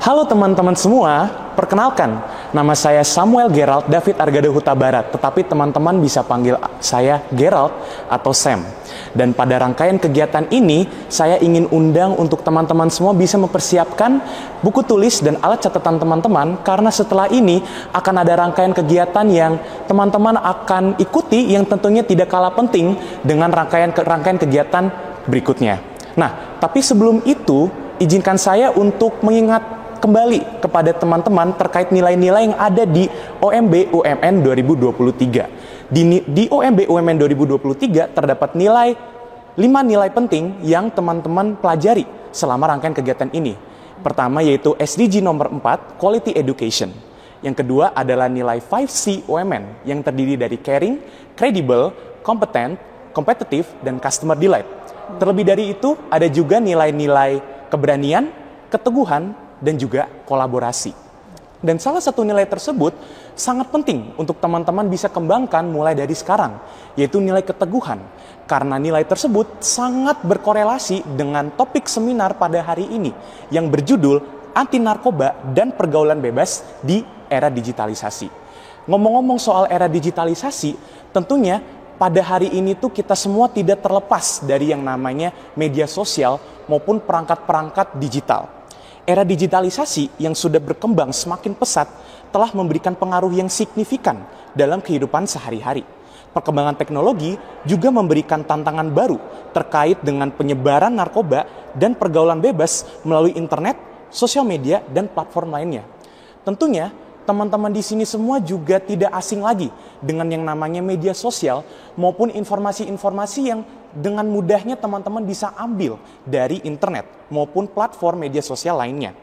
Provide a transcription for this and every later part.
Halo teman-teman semua, perkenalkan, nama saya Samuel Gerald David Argado Huta Barat, tetapi teman-teman bisa panggil saya Gerald atau Sam. Dan pada rangkaian kegiatan ini, saya ingin undang untuk teman-teman semua bisa mempersiapkan buku tulis dan alat catatan teman-teman, karena setelah ini akan ada rangkaian kegiatan yang teman-teman akan ikuti yang tentunya tidak kalah penting dengan rangkaian kegiatan berikutnya. Nah, tapi sebelum itu, izinkan saya untuk mengingat kembali kepada teman-teman terkait nilai-nilai yang ada di OMB UMN 2023. Di OMB UMN 2023 terdapat 5 nilai penting yang teman-teman pelajari selama rangkaian kegiatan ini. Pertama yaitu SDG nomor 4, Quality Education. Yang kedua adalah nilai 5C UMN yang terdiri dari Caring, Credible, Competent, Competitive, dan Customer Delight. Terlebih dari itu, ada juga nilai-nilai keberanian, keteguhan, dan juga kolaborasi. Dan salah satu nilai tersebut sangat penting untuk teman-teman bisa kembangkan mulai dari sekarang, yaitu nilai keteguhan. Karena nilai tersebut sangat berkorelasi dengan topik seminar pada hari ini yang berjudul Anti Narkoba dan Pergaulan Bebas di Era Digitalisasi. Ngomong-ngomong soal era digitalisasi, tentunya pada hari ini tuh kita semua tidak terlepas dari yang namanya media sosial maupun perangkat-perangkat digital. Era digitalisasi yang sudah berkembang semakin pesat telah memberikan pengaruh yang signifikan dalam kehidupan sehari-hari. Perkembangan teknologi juga memberikan tantangan baru terkait dengan penyebaran narkoba dan pergaulan bebas melalui internet, sosial media, dan platform lainnya. Tentunya, teman-teman di sini semua juga tidak asing lagi dengan yang namanya media sosial maupun informasi-informasi yang dengan mudahnya teman-teman bisa ambil dari internet maupun platform media sosial lainnya.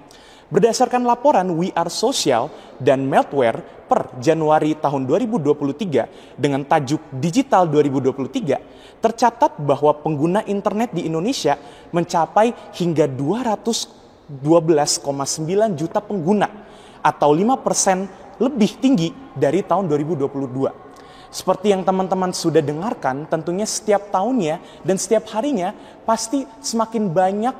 Berdasarkan laporan We Are Social dan Meltware per Januari tahun 2023 dengan tajuk Digital 2023, tercatat bahwa pengguna internet di Indonesia mencapai hingga 212,9 juta pengguna atau 5% lebih tinggi dari tahun 2022. Seperti yang teman-teman sudah dengarkan, tentunya setiap tahunnya dan setiap harinya pasti semakin banyak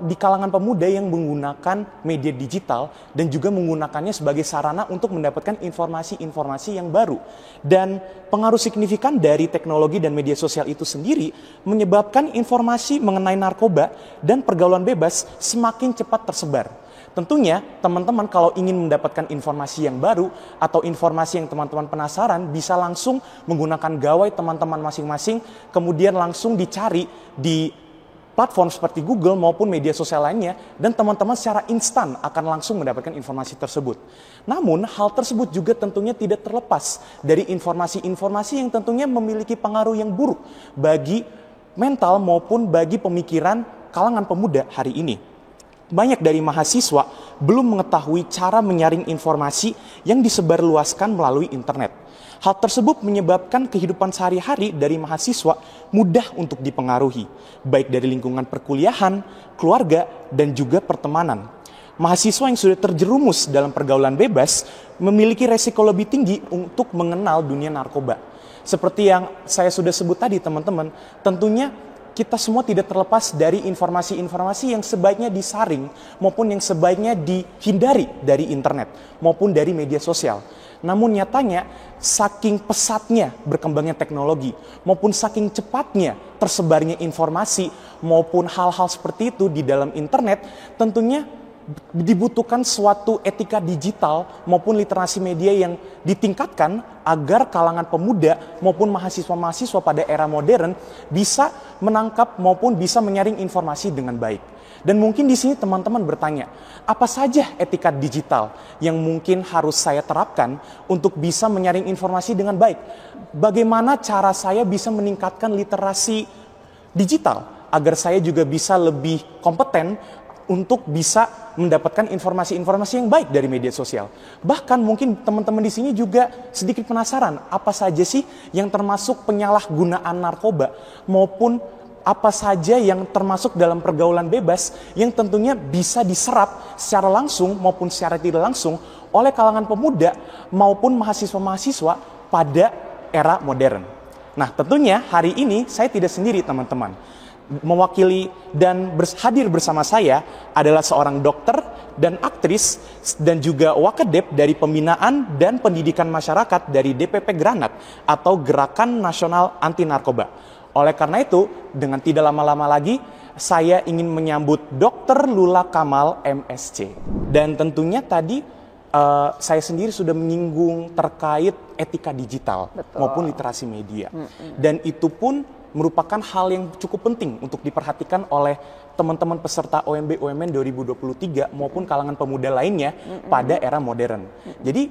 di kalangan pemuda yang menggunakan media digital dan juga menggunakannya sebagai sarana untuk mendapatkan informasi-informasi yang baru. Dan pengaruh signifikan dari teknologi dan media sosial itu sendiri menyebabkan informasi mengenai narkoba dan pergaulan bebas semakin cepat tersebar. Tentunya teman-teman kalau ingin mendapatkan informasi yang baru atau informasi yang teman-teman penasaran bisa langsung menggunakan gawai teman-teman masing-masing, kemudian langsung dicari di platform seperti Google maupun media sosial lainnya, dan teman-teman secara instan akan langsung mendapatkan informasi tersebut. Namun hal tersebut juga tentunya tidak terlepas dari informasi-informasi yang tentunya memiliki pengaruh yang buruk bagi mental maupun bagi pemikiran kalangan pemuda hari ini. Banyak dari mahasiswa belum mengetahui cara menyaring informasi yang disebarluaskan melalui internet. Hal tersebut menyebabkan kehidupan sehari-hari dari mahasiswa mudah untuk dipengaruhi, baik dari lingkungan perkuliahan, keluarga, dan juga pertemanan. Mahasiswa yang sudah terjerumus dalam pergaulan bebas memiliki resiko lebih tinggi untuk mengenal dunia narkoba. Seperti yang saya sudah sebut tadi teman-teman, tentunya kita semua tidak terlepas dari informasi-informasi yang sebaiknya disaring maupun yang sebaiknya dihindari dari internet maupun dari media sosial. Namun nyatanya saking pesatnya berkembangnya teknologi maupun saking cepatnya tersebarnya informasi maupun hal-hal seperti itu di dalam internet, tentunya dibutuhkan suatu etika digital maupun literasi media yang ditingkatkan agar kalangan pemuda maupun mahasiswa-mahasiswa pada era modern bisa menangkap maupun bisa menyaring informasi dengan baik. Dan mungkin di sini teman-teman bertanya, apa saja etika digital yang mungkin harus saya terapkan untuk bisa menyaring informasi dengan baik? Bagaimana cara saya bisa meningkatkan literasi digital agar saya juga bisa lebih kompeten untuk bisa mendapatkan informasi-informasi yang baik dari media sosial. Bahkan mungkin teman-teman di sini juga sedikit penasaran, apa saja sih yang termasuk penyalahgunaan narkoba maupun apa saja yang termasuk dalam pergaulan bebas yang tentunya bisa diserap secara langsung maupun secara tidak langsung oleh kalangan pemuda maupun mahasiswa-mahasiswa pada era modern. Nah, tentunya hari ini saya tidak sendiri teman-teman. mewakili dan hadir bersama saya adalah seorang dokter dan aktris dan juga wakedep dari pembinaan dan pendidikan masyarakat dari DPP Granat atau Gerakan Nasional Anti Narkoba. Oleh karena itu, dengan tidak lama-lama lagi, saya ingin menyambut Dr. Lula Kamal MSc. Dan tentunya tadi saya sendiri sudah menyinggung terkait etika digital maupun literasi media. Dan itu pun merupakan hal yang cukup penting untuk diperhatikan oleh teman-teman peserta OMB UMN 2023 maupun kalangan pemuda lainnya pada era modern. Jadi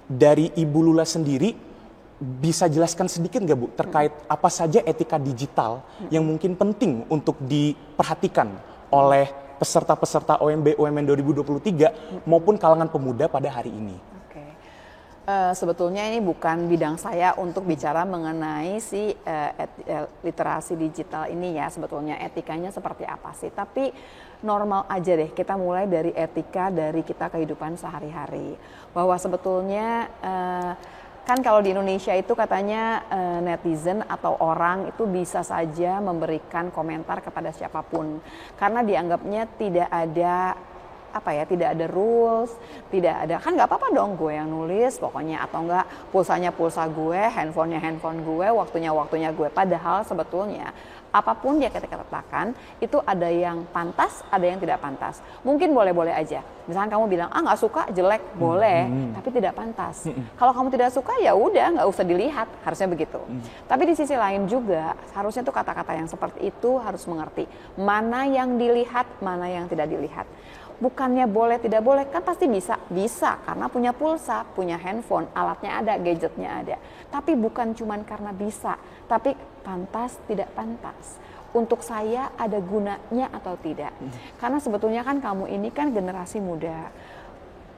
dari Ibu Lula sendiri bisa jelaskan sedikit nggak Bu terkait apa saja etika digital yang mungkin penting untuk diperhatikan oleh peserta-peserta OMB UMN 2023 maupun kalangan pemuda pada hari ini? Sebetulnya ini bukan bidang saya untuk bicara mengenai literasi digital ini ya, sebetulnya etikanya seperti apa sih. Tapi normal aja deh kita mulai dari etika dari kita kehidupan sehari-hari. Bahwa sebetulnya kan kalau di Indonesia itu katanya netizen atau orang itu bisa saja memberikan komentar kepada siapapun. Karena dianggapnya tidak ada tidak ada rules, tidak ada, kan nggak apa-apa dong gue yang nulis pokoknya, atau enggak pulsanya pulsa gue, handphonenya handphone gue, waktunya gue. Padahal sebetulnya apapun dia katakan itu ada yang pantas, ada yang tidak pantas. Mungkin boleh-boleh aja. Misalkan kamu bilang nggak suka, jelek, boleh, tapi tidak pantas. Kalau kamu tidak suka ya udah nggak usah dilihat, harusnya begitu. Tapi di sisi lain juga harusnya tuh kata-kata yang seperti itu harus mengerti mana yang dilihat, mana yang tidak dilihat. Bukannya boleh tidak boleh, kan pasti bisa karena punya pulsa, punya handphone, alatnya ada, gadgetnya ada. Tapi bukan cuman karena bisa, tapi pantas tidak pantas. Untuk saya ada gunanya atau tidak. Karena sebetulnya kan kamu ini kan generasi muda.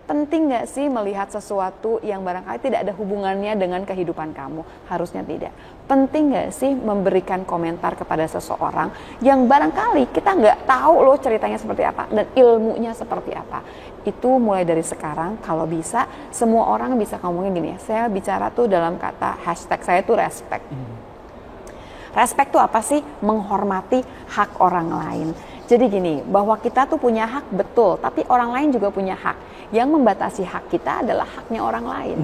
Penting nggak sih melihat sesuatu yang barangkali tidak ada hubungannya dengan kehidupan kamu? Harusnya tidak. Penting nggak sih memberikan komentar kepada seseorang yang barangkali kita nggak tahu loh ceritanya seperti apa dan ilmunya seperti apa? Itu mulai dari sekarang kalau bisa semua orang bisa ngomongin gini. Saya bicara tuh dalam kata hashtag saya tuh respect. Respect tuh apa sih? Menghormati hak orang lain. Jadi gini, bahwa kita tuh punya hak betul, tapi orang lain juga punya hak. Yang membatasi hak kita adalah haknya orang lain.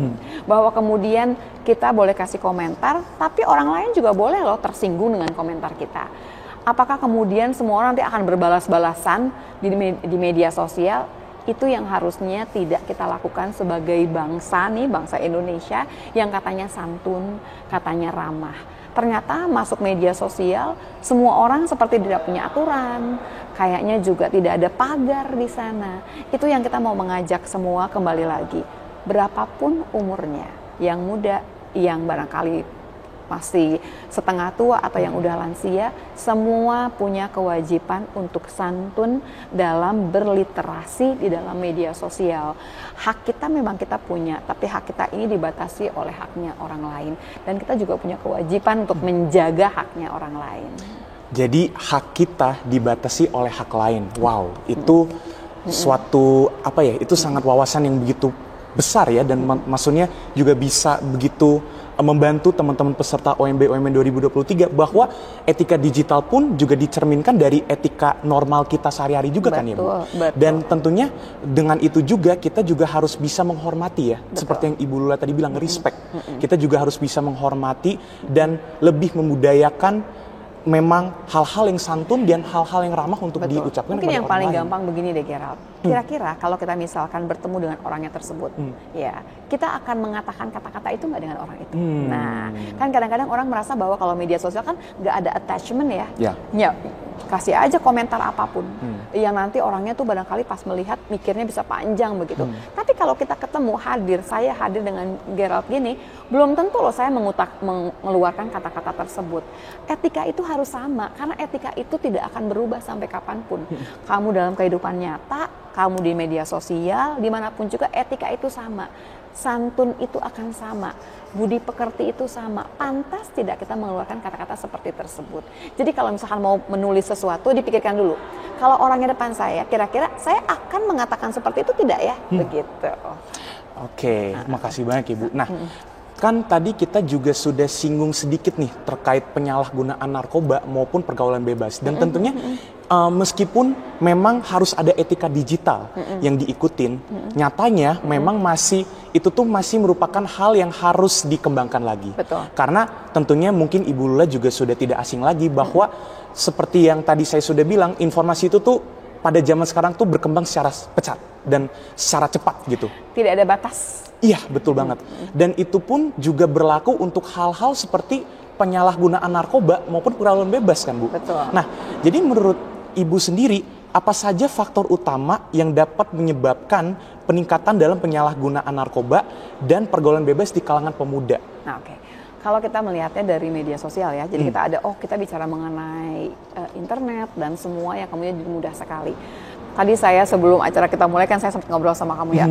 Bahwa kemudian kita boleh kasih komentar, tapi orang lain juga boleh loh tersinggung dengan komentar kita. Apakah kemudian semua orang nanti akan berbalas-balasan di media sosial? Itu yang harusnya tidak kita lakukan sebagai bangsa Indonesia yang katanya santun, katanya ramah. Ternyata masuk media sosial, semua orang seperti tidak punya aturan, kayaknya juga tidak ada pagar di sana. Itu yang kita mau mengajak semua kembali lagi. Berapapun umurnya, yang muda, yang barangkali masih setengah tua atau yang udah lansia, semua punya kewajiban untuk santun dalam berliterasi di dalam media sosial. Hak kita memang kita punya, tapi hak kita ini dibatasi oleh haknya orang lain. Dan kita juga punya kewajiban untuk menjaga haknya orang lain. Jadi hak kita dibatasi oleh hak lain. Wow, itu suatu itu sangat wawasan yang begitu besar ya, dan maksudnya juga bisa begitu membantu teman-teman peserta OMB UMN 2023 bahwa etika digital pun juga dicerminkan dari etika normal kita sehari-hari juga. Betul, kan ya Bu? Betul. Dan tentunya dengan itu juga kita juga harus bisa menghormati ya. Betul. Seperti yang Ibu Lula tadi bilang, respect. Kita juga harus bisa menghormati dan lebih membudayakan memang hal-hal yang santun dan hal-hal yang ramah untuk diucapkan. Mungkin yang paling gampang begini deh Gerald. Kira-kira kalau kita misalkan bertemu dengan orangnya tersebut, ya kita akan mengatakan kata-kata itu nggak dengan orang itu. Nah, kan kadang-kadang orang merasa bahwa kalau media sosial kan nggak ada attachment ya. Ya, kasih aja komentar apapun. Yang nanti orangnya tuh barangkali pas melihat mikirnya bisa panjang begitu. Tapi kalau kita ketemu saya hadir dengan Gerald gini, belum tentu loh saya mengeluarkan kata-kata tersebut. Etika itu harus sama, karena etika itu tidak akan berubah sampai kapanpun. Kamu dalam kehidupan nyata, kamu di media sosial, dimanapun juga etika itu sama. Santun itu akan sama, budi pekerti itu sama. Pantas tidak kita mengeluarkan kata-kata seperti tersebut. Jadi kalau misalkan mau menulis sesuatu, dipikirkan dulu. Kalau orangnya depan saya, kira-kira saya akan mengatakan seperti itu tidak ya? Begitu. Oke, makasih banyak Ibu. Nah, kan tadi kita juga sudah singgung sedikit nih terkait penyalahgunaan narkoba maupun pergaulan bebas. Dan tentunya meskipun memang harus ada etika digital yang diikutin, nyatanya memang itu tuh masih merupakan hal yang harus dikembangkan lagi. Betul. Karena tentunya mungkin Ibu Lula juga sudah tidak asing lagi bahwa seperti yang tadi saya sudah bilang, informasi itu tuh pada zaman sekarang tuh berkembang secara pesat dan secara cepat gitu. Tidak ada batas. Iya, betul banget. Dan itu pun juga berlaku untuk hal-hal seperti penyalahgunaan narkoba maupun pergaulan bebas kan, Bu? Betul. Nah, jadi menurut Ibu sendiri, apa saja faktor utama yang dapat menyebabkan peningkatan dalam penyalahgunaan narkoba dan pergaulan bebas di kalangan pemuda? Nah, oke. Kalau kita melihatnya dari media sosial ya, jadi kita bicara mengenai internet dan semua yang kemudian mudah sekali. Tadi saya sebelum acara kita mulai kan saya sempat ngobrol sama kamu ya,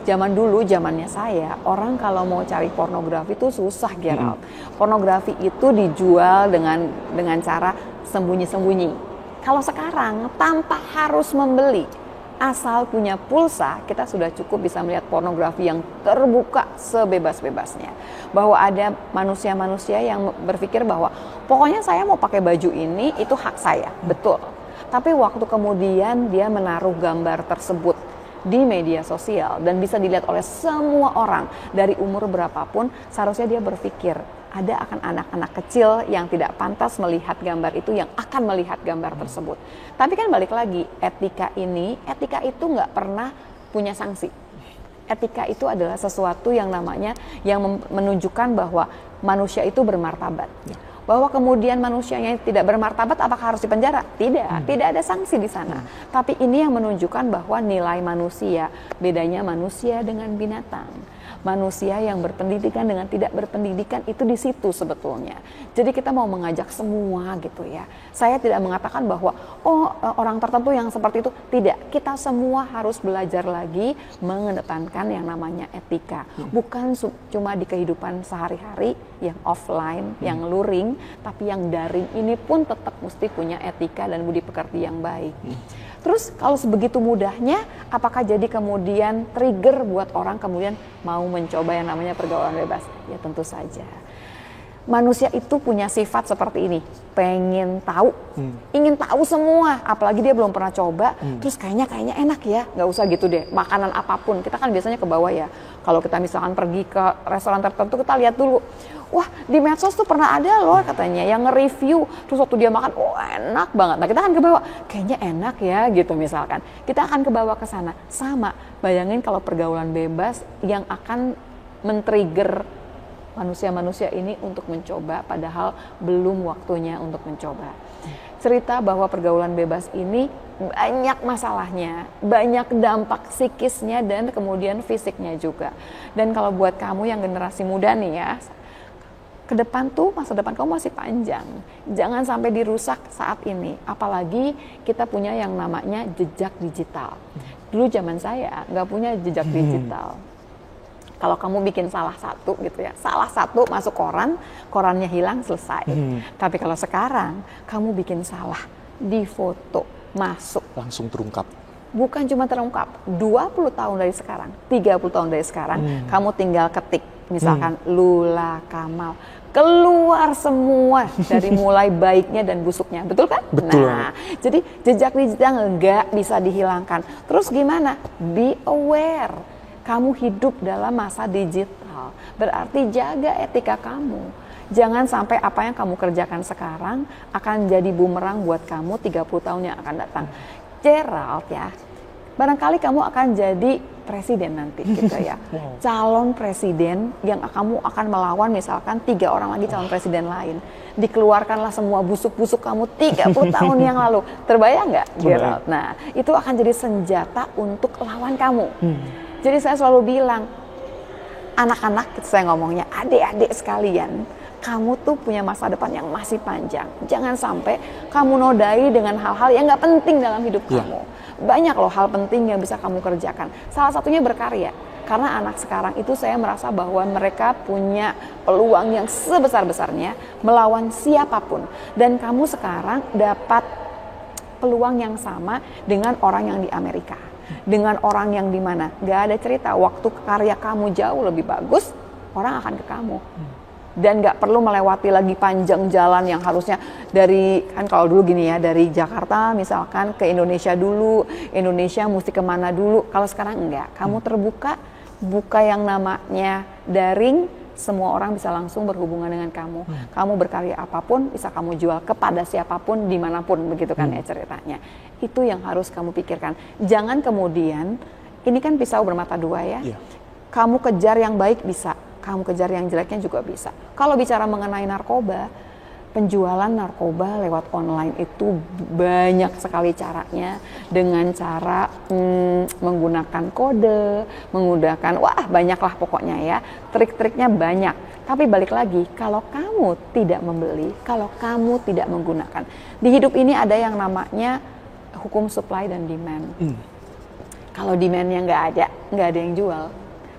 zaman dulu, zamannya saya, orang kalau mau cari pornografi itu susah, Gerald. Pornografi itu dijual dengan cara sembunyi-sembunyi. Kalau sekarang tanpa harus membeli, asal punya pulsa, kita sudah cukup bisa melihat pornografi yang terbuka sebebas-bebasnya. Bahwa ada manusia-manusia yang berpikir bahwa pokoknya saya mau pakai baju ini, itu hak saya, betul. Tapi waktu kemudian dia menaruh gambar tersebut di media sosial dan bisa dilihat oleh semua orang dari umur berapapun, seharusnya dia berpikir ada akan anak-anak kecil yang tidak pantas melihat gambar itu, yang akan melihat gambar tersebut. Tapi kan balik lagi, etika itu nggak pernah punya sanksi. Etika itu adalah sesuatu yang namanya yang menunjukkan bahwa manusia itu bermartabat. Bahwa kemudian manusianya tidak bermartabat, apakah harus dipenjara? Tidak, tidak ada sanksi di sana. Tapi ini yang menunjukkan bahwa nilai manusia, bedanya manusia dengan binatang. Manusia yang berpendidikan dengan tidak berpendidikan itu di situ sebetulnya. Jadi kita mau mengajak semua gitu ya. Saya tidak mengatakan bahwa orang tertentu yang seperti itu, tidak. Kita semua harus belajar lagi mengedepankan yang namanya etika. Bukan cuma di kehidupan sehari-hari yang offline, yang luring, tapi yang daring ini pun tetap mesti punya etika dan budi pekerti yang baik. Terus kalau sebegitu mudahnya, apakah jadi kemudian trigger buat orang kemudian mau mencoba yang namanya pergaulan bebas? Ya tentu saja. Manusia itu punya sifat seperti ini, pengen tahu, ingin tahu semua, apalagi dia belum pernah coba, terus kayaknya enak ya, nggak usah gitu deh, makanan apapun, kita kan biasanya ke bawah ya, kalau kita misalkan pergi ke restoran tertentu, kita lihat dulu, wah di medsos tuh pernah ada loh katanya, yang nge-review, terus waktu dia makan, enak banget, nah kita akan ke bawah, kayaknya enak ya gitu misalkan, kita akan ke bawah ke sana, sama, bayangin kalau pergaulan bebas yang akan men-trigger manusia-manusia ini untuk mencoba padahal belum waktunya untuk mencoba. Cerita bahwa pergaulan bebas ini banyak masalahnya, banyak dampak psikisnya dan kemudian fisiknya juga. Dan kalau buat kamu yang generasi muda nih ya, ke depan tuh masa depan kamu masih panjang. Jangan sampai dirusak saat ini. Apalagi kita punya yang namanya jejak digital. Dulu zaman saya nggak punya jejak digital. Kalau kamu bikin salah satu gitu ya, salah satu masuk koran, korannya hilang, selesai. Tapi kalau sekarang kamu bikin salah, di foto, masuk. Langsung terungkap. Bukan cuma terungkap, 20 tahun dari sekarang, 30 tahun dari sekarang, kamu tinggal ketik, misalkan Lula Kamal, keluar semua dari mulai baiknya dan busuknya, betul kan? Betul. Nah, jadi jejak digital nggak bisa dihilangkan. Terus gimana? Be aware. Kamu hidup dalam masa digital, berarti jaga etika kamu. Jangan sampai apa yang kamu kerjakan sekarang akan jadi bumerang buat kamu 30 tahun yang akan datang. Gerald ya, barangkali kamu akan jadi presiden nanti gitu ya. Calon presiden yang kamu akan melawan misalkan 3 orang lagi calon presiden lain. Dikeluarkanlah semua busuk-busuk kamu 30 tahun yang lalu. Terbayang nggak Gerald? Nah, itu akan jadi senjata untuk lawan kamu. Jadi saya selalu bilang, anak-anak, saya ngomongnya, adik-adik sekalian, kamu tuh punya masa depan yang masih panjang. Jangan sampai kamu nodai dengan hal-hal yang gak penting dalam hidup kamu. Banyak loh hal penting yang bisa kamu kerjakan. Salah satunya berkarya. Karena anak sekarang itu saya merasa bahwa mereka punya peluang yang sebesar-besarnya melawan siapapun. Dan kamu sekarang dapat peluang yang sama dengan orang yang di Amerika. Dengan orang yang di mana? Gak ada cerita, waktu karya kamu jauh lebih bagus, orang akan ke kamu. Dan nggak perlu melewati lagi panjang jalan yang harusnya dari, kan kalau dulu gini ya, dari Jakarta misalkan ke Indonesia dulu, Indonesia mesti kemana dulu. Kalau sekarang enggak, kamu terbuka, buka yang namanya daring, semua orang bisa langsung berhubungan dengan kamu. Kamu berkarya apapun bisa kamu jual kepada siapapun, dimanapun, begitu kan ya ceritanya. Itu yang harus kamu pikirkan. Jangan kemudian, ini kan pisau bermata dua ya, kamu kejar yang baik bisa, kamu kejar yang jeleknya juga bisa. Kalau bicara mengenai narkoba, penjualan narkoba lewat online itu banyak sekali caranya, dengan cara menggunakan kode, menggunakan banyaklah pokoknya ya, trik-triknya banyak. Tapi balik lagi, kalau kamu tidak membeli, kalau kamu tidak menggunakan, di hidup ini ada yang namanya hukum supply dan demand. Kalau demandnya nggak ada yang jual,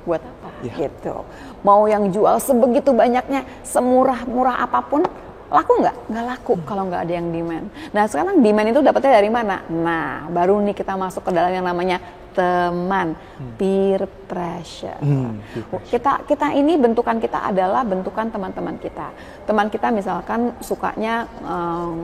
buat apa? Gitu. Mau yang jual sebegitu banyaknya, semurah-murah apapun, laku nggak? Nggak laku kalau nggak ada yang demand. Nah sekarang demand itu dapatnya dari mana? Nah baru nih kita masuk ke dalam yang namanya teman, peer pressure. Kita ini bentukan kita adalah bentukan teman-teman kita. Teman kita misalkan sukanya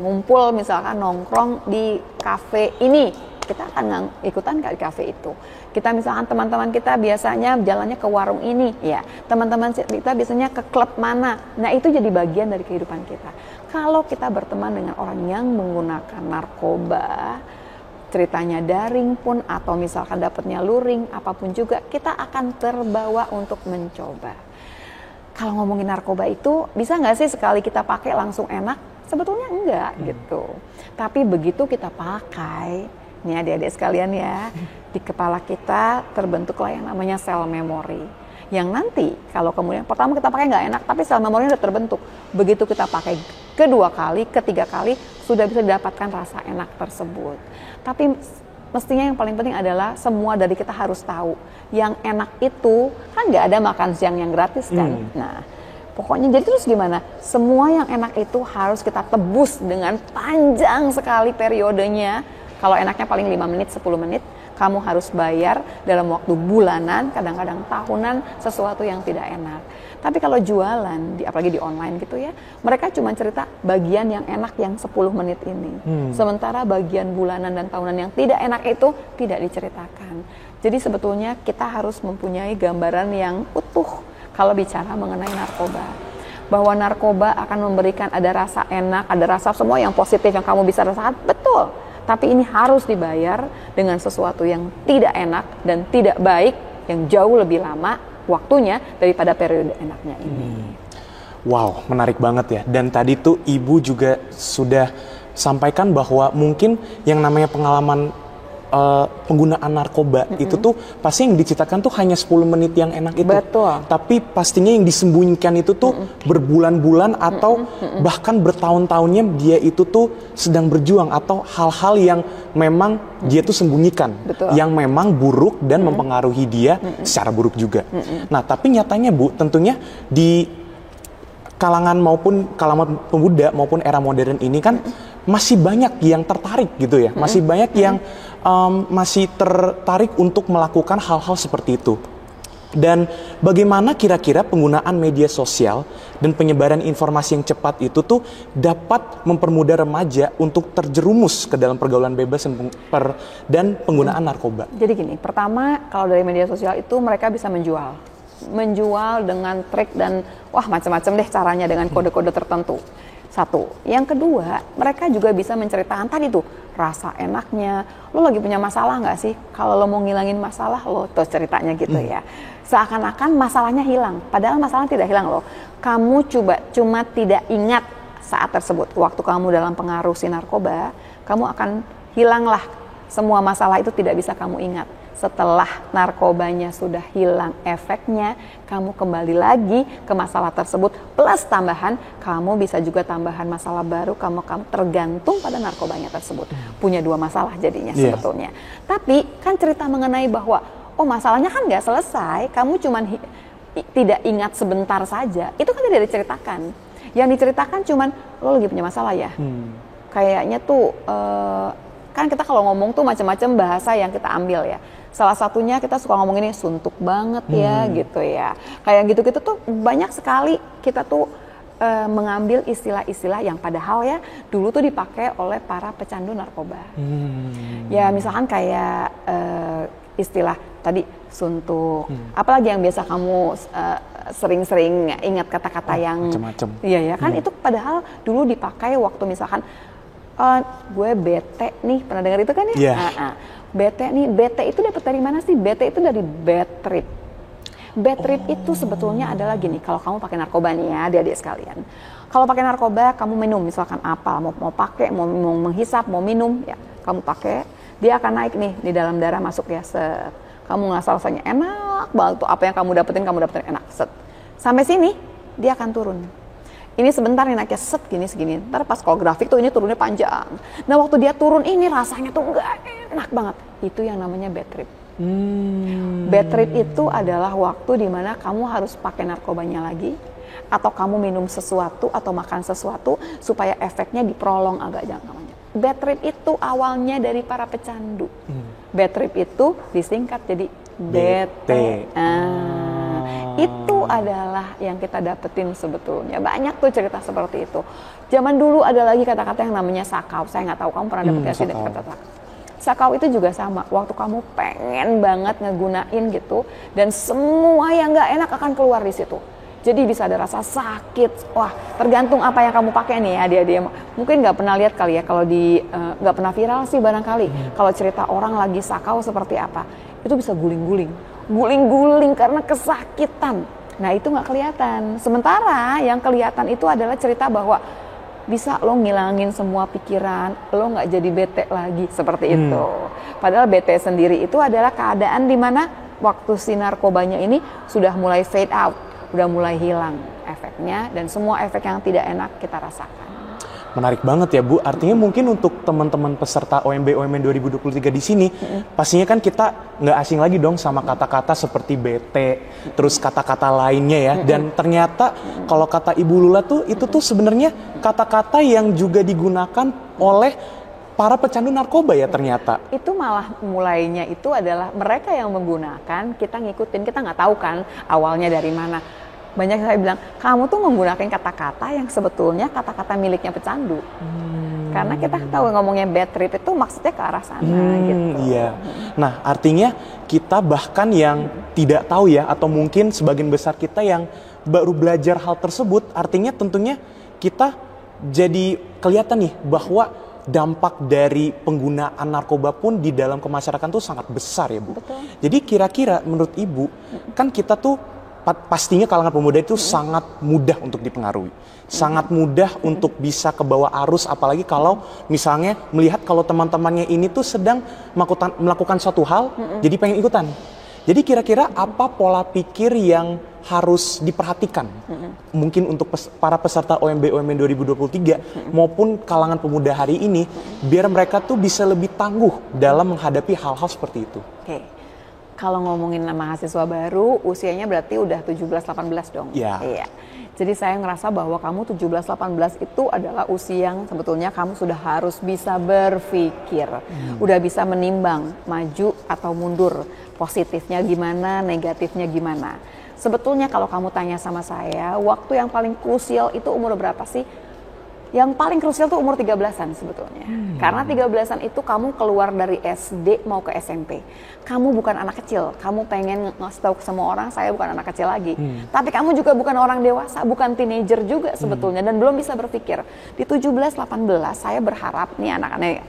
ngumpul, misalkan nongkrong di kafe ini, kita akan ikutan nggak di kafe itu. Kita misalkan teman-teman kita biasanya jalannya ke warung ini, ya teman-teman kita biasanya ke klub mana. Nah itu jadi bagian dari kehidupan kita. Kalau kita berteman dengan orang yang menggunakan narkoba, ceritanya daring pun atau misalkan dapatnya luring, apapun juga, kita akan terbawa untuk mencoba. Kalau ngomongin narkoba itu, bisa nggak sih sekali kita pakai langsung enak? Sebetulnya enggak gitu. Tapi begitu kita pakai, nih adik-adik sekalian ya, di kepala kita terbentuklah yang namanya sel memori. Yang nanti kalau kemudian pertama kita pakai nggak enak, tapi sel memori udah terbentuk. Begitu kita pakai kedua kali, ketiga kali, sudah bisa didapatkan rasa enak tersebut. Tapi mestinya yang paling penting adalah semua dari kita harus tahu, yang enak itu kan nggak ada makan siang yang gratis kan. Nah pokoknya jadi terus gimana? Semua yang enak itu harus kita tebus dengan panjang sekali periodenya. Kalau enaknya paling 5 menit, 10 menit, kamu harus bayar dalam waktu bulanan, kadang-kadang tahunan, sesuatu yang tidak enak. Tapi kalau jualan, apalagi di online gitu ya, mereka cuma cerita bagian yang enak yang 10 menit ini. Sementara bagian bulanan dan tahunan yang tidak enak itu tidak diceritakan. Jadi sebetulnya kita harus mempunyai gambaran yang utuh kalau bicara mengenai narkoba. Bahwa narkoba akan memberikan ada rasa enak, ada rasa semua yang positif yang kamu bisa rasakan, betul. Tapi ini harus dibayar dengan sesuatu yang tidak enak dan tidak baik, yang jauh lebih lama waktunya daripada periode enaknya ini. Wow, menarik banget ya. Dan tadi tuh Ibu juga sudah sampaikan bahwa mungkin yang namanya pengalaman penggunaan narkoba itu tuh pasti yang diceritakan tuh hanya 10 menit yang enak itu. Betul. Tapi pastinya yang disembunyikan itu tuh berbulan-bulan atau bahkan bertahun-tahunnya dia itu tuh sedang berjuang atau hal-hal yang memang dia tuh sembunyikan. Betul. Yang memang buruk dan mempengaruhi dia secara buruk juga. Nah, tapi nyatanya Bu, tentunya di kalangan pemuda maupun era modern ini kan masih banyak yang tertarik gitu ya, masih banyak yang masih tertarik untuk melakukan hal-hal seperti itu. Dan bagaimana kira-kira penggunaan media sosial dan penyebaran informasi yang cepat itu tuh dapat mempermudah remaja untuk terjerumus ke dalam pergaulan bebas dan penggunaan narkoba. Jadi gini, pertama kalau dari media sosial itu mereka bisa menjual dengan trik dan macam-macam deh caranya dengan kode-kode tertentu. Satu. Yang kedua, mereka juga bisa menceritakan tadi tuh rasa enaknya. Lo lagi punya masalah nggak sih? Kalau lo mau ngilangin masalah lo, tuh ceritanya gitu ya. Seakan-akan masalahnya hilang, padahal masalah tidak hilang loh. Kamu cuma tidak ingat saat tersebut. Waktu kamu dalam pengaruh si narkoba, kamu akan hilanglah semua masalah itu, tidak bisa kamu ingat. Setelah narkobanya sudah hilang efeknya, kamu kembali lagi ke masalah tersebut, plus tambahan, kamu bisa juga tambahan masalah baru, kamu tergantung pada narkobanya tersebut. Punya 2 masalah jadinya sebetulnya. Tapi kan cerita mengenai bahwa, masalahnya kan nggak selesai, kamu cuman tidak ingat sebentar saja, itu kan tidak diceritakan. Yang diceritakan cuman, lo lagi punya masalah ya? Kayaknya tuh Kan kita kalau ngomong tuh macam-macam bahasa yang kita ambil ya. Salah satunya kita suka ngomong ini suntuk banget ya gitu ya. Kayak gitu-gitu tuh banyak sekali kita tuh mengambil istilah-istilah yang padahal ya dulu tuh dipakai oleh para pecandu narkoba. Ya misalkan kayak istilah tadi suntuk. Apalagi yang biasa kamu sering-sering ingat kata-kata yang macam-macam. Iya ya kan itu padahal dulu dipakai waktu misalkan gue bete nih, pernah dengar itu kan ya? Yeah. Bete nih, bete itu dapat dari mana sih? Bete itu dari bad trip. Bad trip itu sebetulnya adalah gini, kalau kamu pakai narkoba nih ya, adik-adik sekalian. Kalau pakai narkoba, kamu minum misalkan apa, mau pakai, mau menghisap, mau minum, ya kamu pakai, dia akan naik nih di dalam darah masuk ya, set. Kamu ngerasa rasanya enak banget tuh, apa yang kamu dapetin enak, set. Sampai sini, dia akan turun. Ini sebentar nih naiknya set segini. Ntar pas kalau grafik tuh ini turunnya panjang. Nah waktu dia turun ini rasanya tuh nggak enak banget. Itu yang namanya bad trip. Bad trip itu adalah waktu dimana kamu harus pakai narkobanya lagi, atau kamu minum sesuatu atau makan sesuatu supaya efeknya diprolong agak jangka panjang. Bad trip itu awalnya dari para pecandu. Bad trip itu disingkat jadi BT. Itu adalah yang kita dapetin sebetulnya. Banyak tuh cerita seperti itu. Zaman dulu ada lagi kata-kata yang namanya sakau. Saya nggak tahu kamu pernah dapet nggak sih kata sakau. Sakau itu juga sama. Waktu kamu pengen banget ngegunain gitu, dan semua yang nggak enak akan keluar di situ. Jadi bisa ada rasa sakit. Wah, tergantung apa yang kamu pakai nih adik-adik. Mungkin nggak pernah lihat kali ya kalau di nggak pernah viral sih barangkali. Kalau cerita orang lagi sakau seperti apa, itu bisa guling-guling karena kesakitan. Nah itu nggak kelihatan. Sementara yang kelihatan itu adalah cerita bahwa bisa lo ngilangin semua pikiran, lo nggak jadi bete lagi seperti itu. Padahal bete sendiri itu adalah keadaan di mana waktu si narkobanya ini sudah mulai fade out, udah mulai hilang efeknya, dan semua efek yang tidak enak kita rasakan. Menarik banget ya Bu, artinya mungkin untuk teman-teman peserta OMB 2023 di sini, pastinya kan kita nggak asing lagi dong sama kata-kata seperti bete, terus kata-kata lainnya ya, dan ternyata kalau kata Ibu Lula tuh, itu tuh sebenarnya kata-kata yang juga digunakan oleh para pecandu narkoba ya ternyata. Itu malah mulainya itu adalah mereka yang menggunakan, kita ngikutin, kita nggak tahu kan awalnya dari mana. Banyak saya bilang, kamu tuh menggunakan kata-kata yang sebetulnya kata-kata miliknya pecandu. Karena kita tahu ngomongnya bad trip itu maksudnya ke arah sana gitu. Iya. Nah, artinya kita bahkan yang tidak tahu ya, atau mungkin sebagian besar kita yang baru belajar hal tersebut, artinya tentunya kita jadi kelihatan nih bahwa dampak dari penggunaan narkoba pun di dalam kemasyarakatan tuh sangat besar ya Bu. Betul. Jadi kira-kira menurut Ibu, kan kita tuh pastinya kalangan pemuda itu sangat mudah untuk dipengaruhi, sangat mudah untuk bisa ke bawah arus, apalagi kalau misalnya melihat kalau teman-temannya ini tuh sedang melakukan suatu hal, jadi pengen ikutan. Jadi kira-kira apa pola pikir yang harus diperhatikan, mungkin untuk para peserta OMB 2023 maupun kalangan pemuda hari ini, biar mereka tuh bisa lebih tangguh dalam menghadapi hal-hal seperti itu. Oke. Kalau ngomongin mahasiswa baru, usianya berarti udah 17-18 dong. Iya. Jadi saya ngerasa bahwa kamu 17-18 itu adalah usia yang sebetulnya kamu sudah harus bisa berpikir. Udah bisa menimbang maju atau mundur, positifnya gimana, negatifnya gimana. Sebetulnya kalau kamu tanya sama saya, waktu yang paling krusial itu umur berapa sih? Yang paling krusial tuh umur 13-an sebetulnya. Karena 13-an itu kamu keluar dari SD mau ke SMP. Kamu bukan anak kecil, kamu pengen ngasih tahu ke semua orang saya bukan anak kecil lagi. Tapi kamu juga bukan orang dewasa, bukan teenager juga sebetulnya, dan belum bisa berpikir. Di 17-18 saya berharap nih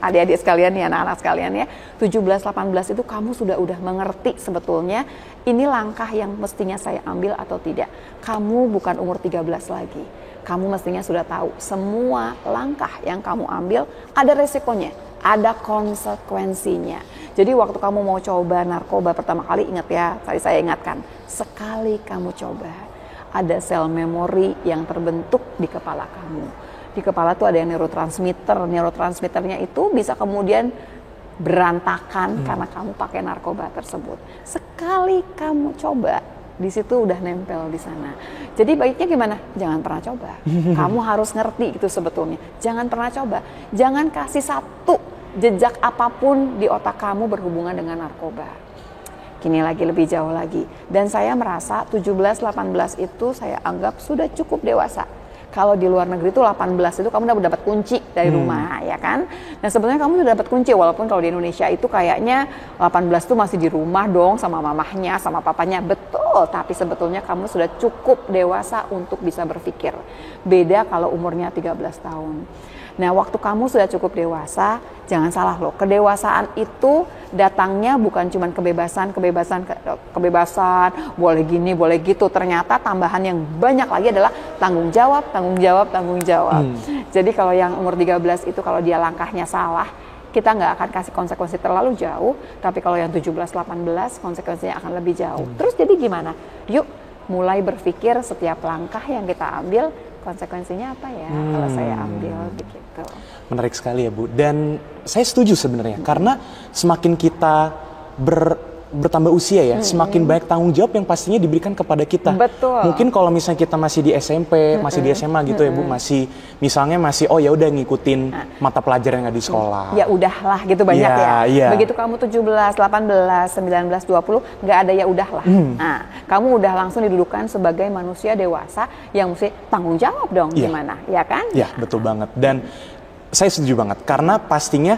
adik-adik sekalian nih, anak-anak sekalian ya, 17-18 itu kamu udah mengerti sebetulnya ini langkah yang mestinya saya ambil atau tidak. Kamu bukan umur 13 lagi. Kamu mestinya sudah tahu semua langkah yang kamu ambil ada resikonya, ada konsekuensinya. Jadi waktu kamu mau coba narkoba pertama kali, ingat ya, tadi saya ingatkan, sekali kamu coba, ada sel memori yang terbentuk di kepala kamu. Di kepala tuh ada yang neurotransmitternya itu bisa kemudian berantakan karena kamu pakai narkoba tersebut. Sekali kamu coba, di situ udah nempel di sana. Jadi baiknya gimana? Jangan pernah coba. Kamu harus ngerti gitu sebetulnya. Jangan pernah coba. Jangan kasih satu jejak apapun di otak kamu berhubungan dengan narkoba. Kini lagi lebih jauh lagi. Dan saya merasa 17-18 itu saya anggap sudah cukup dewasa. Kalau di luar negeri itu 18 itu kamu udah dapat kunci dari rumah, ya kan? Nah sebenarnya kamu sudah dapat kunci, walaupun kalau di Indonesia itu kayaknya 18 itu masih di rumah dong sama mamahnya, sama papanya. Betul, tapi sebetulnya kamu sudah cukup dewasa untuk bisa berpikir. Beda kalau umurnya 13 tahun. Nah, waktu kamu sudah cukup dewasa, jangan salah loh, kedewasaan itu datangnya bukan cuma kebebasan, boleh gini, boleh gitu. Ternyata tambahan yang banyak lagi adalah tanggung jawab. Jadi kalau yang umur 13 itu kalau dia langkahnya salah, kita nggak akan kasih konsekuensi terlalu jauh, tapi kalau yang 17-18 konsekuensinya akan lebih jauh. Terus jadi gimana? Yuk mulai berpikir setiap langkah yang kita ambil, konsekuensinya apa ya kalau saya ambil begitu. Menarik sekali ya Bu, dan saya setuju sebenarnya karena semakin kita bertambah usia ya, semakin banyak tanggung jawab yang pastinya diberikan kepada kita. Betul. Mungkin kalau misalnya kita masih di SMP, masih di SMA gitu ya Bu, masih oh ya udah ngikutin mata pelajaran yang ada di sekolah. Ya udahlah gitu banyak ya. Begitu kamu 17, 18, 19, 20 nggak ada ya udahlah. Nah, kamu udah langsung didudukan sebagai manusia dewasa yang mesti tanggung jawab dong gimana, ya kan? Ya, betul banget. Dan saya setuju banget karena pastinya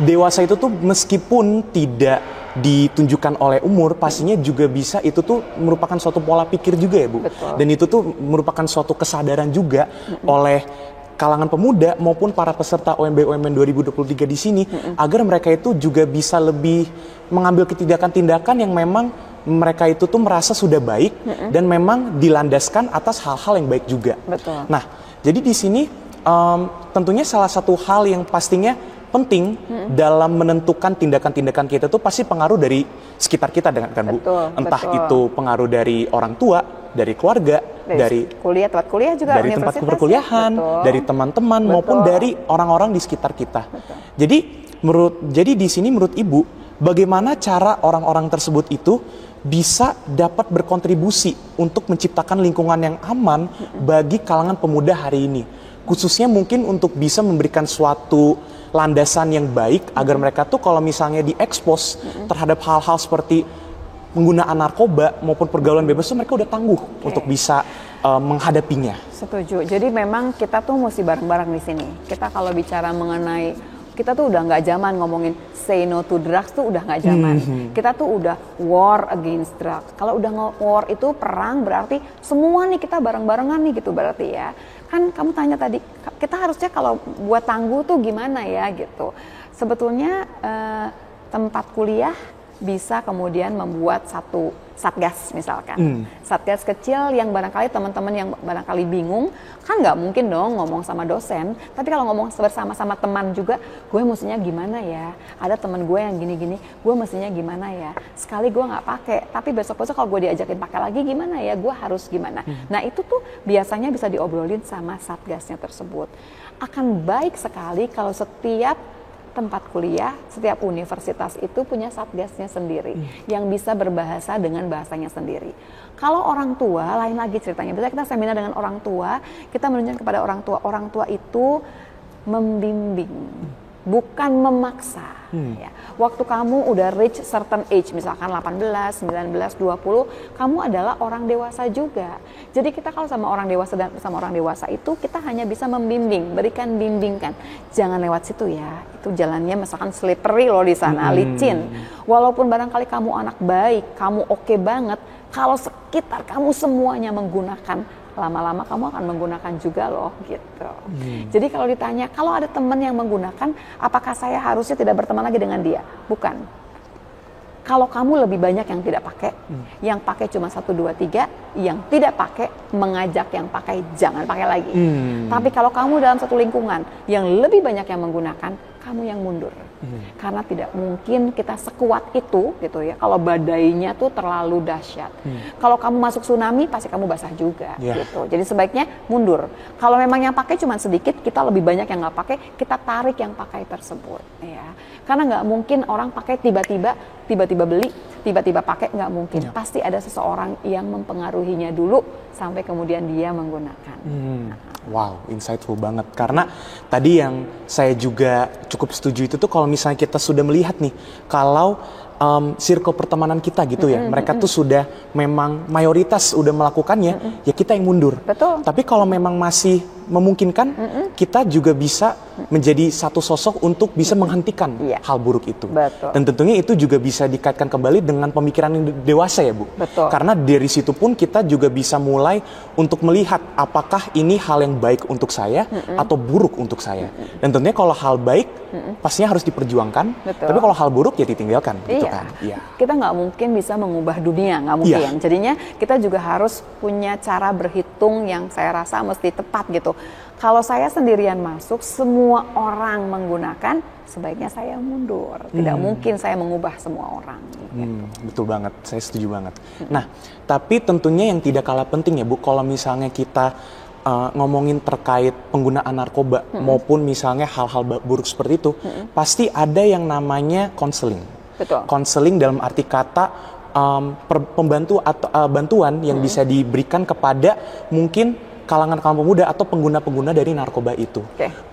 dewasa itu tuh meskipun tidak ditunjukkan oleh umur, pastinya juga bisa itu tuh merupakan suatu pola pikir juga ya Bu. Betul. Dan itu tuh merupakan suatu kesadaran juga oleh kalangan pemuda maupun para peserta OMB-OMN 2023 di sini agar mereka itu juga bisa lebih mengambil tindakan-tindakan yang memang mereka itu tuh merasa sudah baik dan memang dilandaskan atas hal-hal yang baik juga. Betul. Nah, jadi di sini tentunya salah satu hal yang pastinya penting dalam menentukan tindakan-tindakan kita itu pasti pengaruh dari sekitar kita kan Bu. Entah itu pengaruh dari orang tua, dari keluarga, dari tempat kuliah juga, dari tempat perkuliahan, dari teman-teman maupun dari orang-orang di sekitar kita. Jadi di sini menurut Ibu, bagaimana cara orang-orang tersebut itu bisa dapat berkontribusi untuk menciptakan lingkungan yang aman bagi kalangan pemuda hari ini, khususnya mungkin untuk bisa memberikan suatu landasan yang baik agar mereka tuh kalau misalnya diekspos terhadap hal-hal seperti penggunaan narkoba maupun pergaulan bebas tuh mereka udah tangguh untuk bisa menghadapinya. Setuju. Jadi memang kita tuh mesti bareng-bareng di sini. Kita kalau bicara mengenai, kita tuh udah nggak zaman ngomongin say no to drugs tuh udah nggak zaman. Kita tuh udah war against drugs. Kalau udah war itu perang, berarti semua nih kita bareng-barengan nih gitu berarti ya. Kan kamu tanya tadi, kita harusnya kalau buat tangguh tuh gimana ya gitu. Sebetulnya tempat kuliah bisa kemudian membuat satu satgas misalkan. Satgas kecil yang barangkali teman-teman yang barangkali bingung, kan nggak mungkin dong ngomong sama dosen. Tapi kalau ngomong bersama-sama teman juga, gue mestinya gimana ya? Ada teman gue yang gini-gini, gue mestinya gimana ya? Sekali gue nggak pakai, tapi besok-besok kalau gue diajakin pakai lagi gimana ya? Gue harus gimana? Nah itu tuh biasanya bisa diobrolin sama satgasnya tersebut. Akan baik sekali kalau setiap tempat kuliah, setiap universitas itu punya satgasnya sendiri yang bisa berbahasa dengan bahasanya sendiri. Kalau orang tua, lain lagi ceritanya. Biasanya kita seminar dengan orang tua, kita menunjukkan kepada orang tua itu membimbing, bukan memaksa. Ya. Waktu kamu udah reach certain age, misalkan 18, 19, 20, kamu adalah orang dewasa juga. Jadi kita kalau sama orang dewasa dan sama orang dewasa itu kita hanya bisa membimbing, berikan bimbingkan. Jangan lewat situ ya. Itu jalannya misalkan slippery loh di sana, licin. Walaupun barangkali kamu anak baik, kamu oke banget, kalau sekitar kamu semuanya menggunakan, lama-lama kamu akan menggunakan juga loh gitu. Jadi kalau ditanya, kalau ada teman yang menggunakan, apakah saya harusnya tidak berteman lagi dengan dia? Bukan. Kalau kamu lebih banyak yang tidak pakai, yang pakai cuma 1, 2, 3, yang tidak pakai, mengajak yang pakai, jangan pakai lagi. Tapi kalau kamu dalam satu lingkungan yang lebih banyak yang menggunakan, kamu yang mundur. Karena tidak mungkin kita sekuat itu gitu ya, kalau badainya tuh terlalu dahsyat. Kalau kamu masuk tsunami, pasti kamu basah juga gitu. Jadi sebaiknya mundur. Kalau memang yang pakai cuma sedikit, kita lebih banyak yang nggak pakai, kita tarik yang pakai tersebut ya. Karena nggak mungkin orang pakai tiba-tiba beli, tiba-tiba pakai, nggak mungkin. Pasti ada seseorang yang mempengaruhinya dulu sampai kemudian dia menggunakan. Wow, insightful banget. Karena tadi yang saya juga cukup setuju itu tuh kalau misalnya kita sudah melihat nih, kalau circle pertemanan kita gitu ya, mereka tuh sudah memang mayoritas udah melakukannya, ya kita yang mundur. Betul. Tapi kalau memang masih memungkinkan, kita juga bisa menjadi satu sosok untuk bisa menghentikan hal buruk itu. Betul. Dan tentunya itu juga bisa dikaitkan kembali dengan pemikiran yang dewasa ya Bu. Betul. Karena dari situ pun kita juga bisa mulai untuk melihat apakah ini hal yang baik untuk saya atau buruk untuk saya. Dan tentunya kalau hal baik pastinya harus diperjuangkan. Betul. Tapi kalau hal buruk ya ditinggalkan. Gitu kan. Kita nggak mungkin bisa mengubah dunia, nggak mungkin. Jadinya kita juga harus punya cara berhitung yang saya rasa mesti tepat gitu. Kalau saya sendirian masuk, semua orang menggunakan, sebaiknya saya mundur. Tidak mungkin saya mengubah semua orang. Betul banget, saya setuju banget. Nah, tapi tentunya yang tidak kalah penting ya Bu, kalau misalnya kita ngomongin terkait penggunaan narkoba maupun misalnya hal-hal buruk seperti itu, pasti ada yang namanya konseling. Betul. Konseling dalam arti kata pembantu atau bantuan yang bisa diberikan kepada mungkin kalangan pemuda atau pengguna-pengguna dari narkoba itu.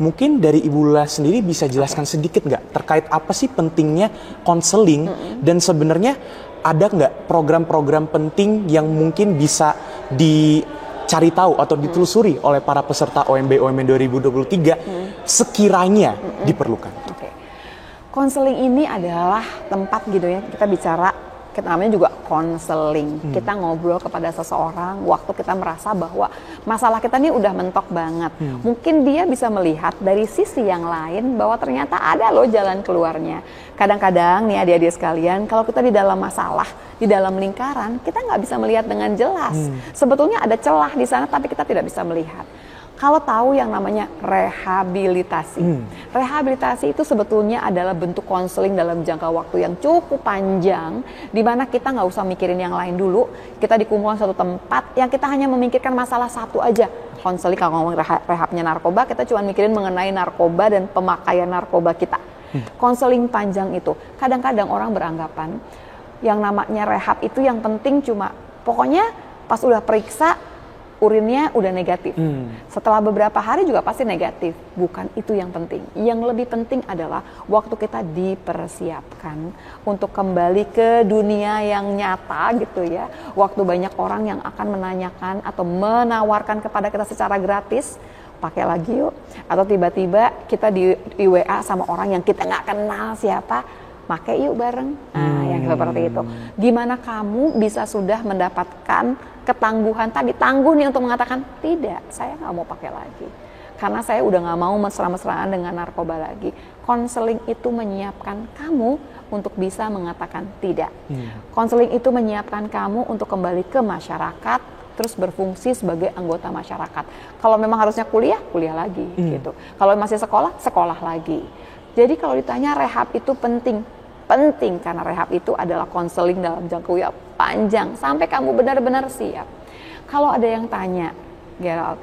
Mungkin dari Ibu Lula sendiri bisa jelaskan sedikit nggak terkait apa sih pentingnya konseling dan sebenarnya ada nggak program-program penting yang mungkin bisa dicari tahu atau ditelusuri oleh para peserta OMB 2023 sekiranya diperlukan. Konseling ini adalah tempat gitu ya, kita bicara, kita namanya juga konseling. Kita ngobrol kepada seseorang waktu kita merasa bahwa masalah kita ini udah mentok banget. Mungkin dia bisa melihat dari sisi yang lain bahwa ternyata ada loh jalan keluarnya. Kadang-kadang nih adik-adik sekalian, kalau kita di dalam masalah, di dalam lingkaran, kita nggak bisa melihat dengan jelas. Sebetulnya ada celah di sana tapi kita tidak bisa melihat. Kalau tahu yang namanya rehabilitasi. Rehabilitasi itu sebetulnya adalah bentuk konseling dalam jangka waktu yang cukup panjang, di mana kita nggak usah mikirin yang lain dulu, kita dikumpulkan satu tempat yang kita hanya memikirkan masalah satu aja. Konseling kalau ngomong rehabnya narkoba, kita cuma mikirin mengenai narkoba dan pemakaian narkoba kita. Konseling panjang itu, kadang-kadang orang beranggapan yang namanya rehab itu yang penting cuma, pokoknya pas udah periksa, urinnya udah negatif. Setelah beberapa hari juga pasti negatif. Bukan itu yang penting. Yang lebih penting adalah waktu kita dipersiapkan untuk kembali ke dunia yang nyata gitu ya. Waktu banyak orang yang akan menanyakan atau menawarkan kepada kita secara gratis, pakai lagi yuk. Atau tiba-tiba kita di WA sama orang yang kita nggak kenal siapa, pakai yuk bareng. Nah, yang seperti itu. Gimana kamu bisa sudah mendapatkan ketangguhan tadi, tangguh nih untuk mengatakan tidak, saya nggak mau pakai lagi karena saya udah nggak mau mesra-mesraan dengan narkoba lagi. Konseling itu menyiapkan kamu untuk bisa mengatakan tidak. Konseling itu menyiapkan kamu untuk kembali ke masyarakat, terus berfungsi sebagai anggota masyarakat. Kalau memang harusnya kuliah, kuliah lagi gitu. Kalau masih sekolah, sekolah lagi. Jadi kalau ditanya rehab itu penting karena rehab itu adalah konseling dalam jangka waktu panjang sampai kamu benar-benar siap. Kalau ada yang tanya, Gerald,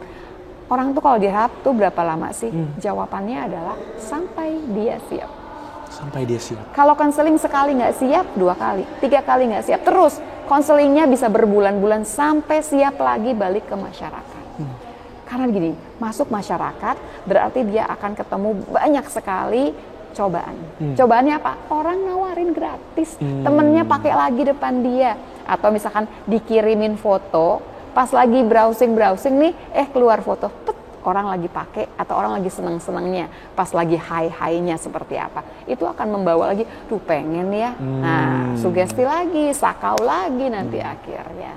orang tuh kalau direhab tuh berapa lama sih? Jawabannya adalah sampai dia siap. Sampai dia siap. Kalau konseling sekali nggak siap, 2 kali, 3 kali nggak siap, terus konselingnya bisa berbulan-bulan sampai siap lagi balik ke masyarakat. Karena gini, masuk masyarakat berarti dia akan ketemu banyak sekali cobaan. Cobaannya apa? Orang nawarin gratis, temennya pakai lagi depan dia, atau misalkan dikirimin foto, pas lagi browsing nih, keluar foto, orang lagi pakai atau orang lagi seneng-senengnya, pas lagi high-nya seperti apa, itu akan membawa lagi, tuh pengen ya, nah sugesti lagi, sakau lagi nanti akhirnya.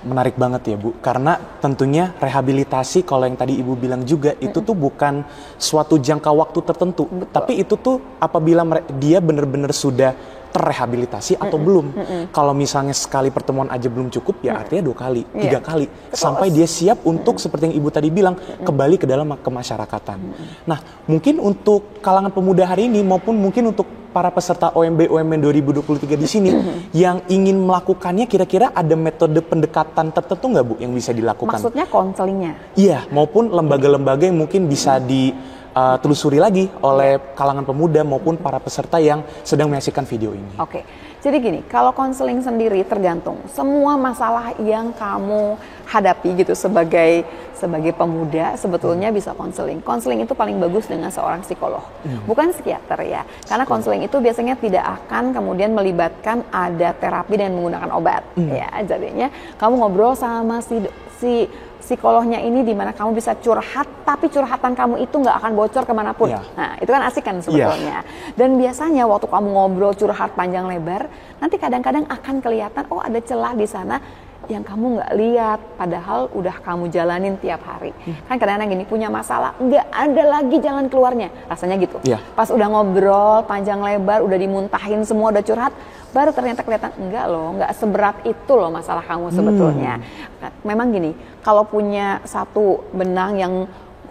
Menarik banget ya Bu, karena tentunya rehabilitasi kalau yang tadi Ibu bilang juga itu tuh bukan suatu jangka waktu tertentu. Betul. Tapi itu tuh apabila dia benar-benar sudah terrehabilitasi atau belum. Kalau misalnya sekali pertemuan aja belum cukup, ya artinya 2 kali, 3 kali. Sampai dia siap untuk seperti yang Ibu tadi bilang, kembali ke dalam kemasyarakatan. Nah, mungkin untuk kalangan pemuda hari ini maupun mungkin untuk para peserta OMB 2023 di sini yang ingin melakukannya, kira-kira ada metode pendekatan tertentu nggak Bu yang bisa dilakukan? Maksudnya konselingnya? Iya, maupun lembaga-lembaga yang mungkin bisa telusuri lagi oleh kalangan pemuda maupun para peserta yang sedang menyaksikan video ini. Oke, jadi gini, kalau konseling sendiri tergantung semua masalah yang kamu hadapi gitu sebagai pemuda sebetulnya bisa konseling. Konseling itu paling bagus dengan seorang psikolog, bukan psikiater ya. Karena konseling itu biasanya tidak akan kemudian melibatkan ada terapi dengan menggunakan obat ya. Jadinya kamu ngobrol sama si psikolognya ini di mana kamu bisa curhat, tapi curhatan kamu itu nggak akan bocor kemanapun. Nah, itu kan asik kan sebetulnya. Dan biasanya waktu kamu ngobrol curhat panjang lebar, nanti kadang-kadang akan kelihatan, oh ada celah di sana yang kamu nggak lihat, padahal udah kamu jalanin tiap hari. Kan kadang-kadang gini, punya masalah, nggak ada lagi jalan keluarnya, rasanya gitu. Pas udah ngobrol panjang lebar, udah dimuntahin semua, udah curhat, baru ternyata kelihatan enggak loh, nggak seberat itu loh masalah kamu sebetulnya. Memang gini, kalau punya satu benang yang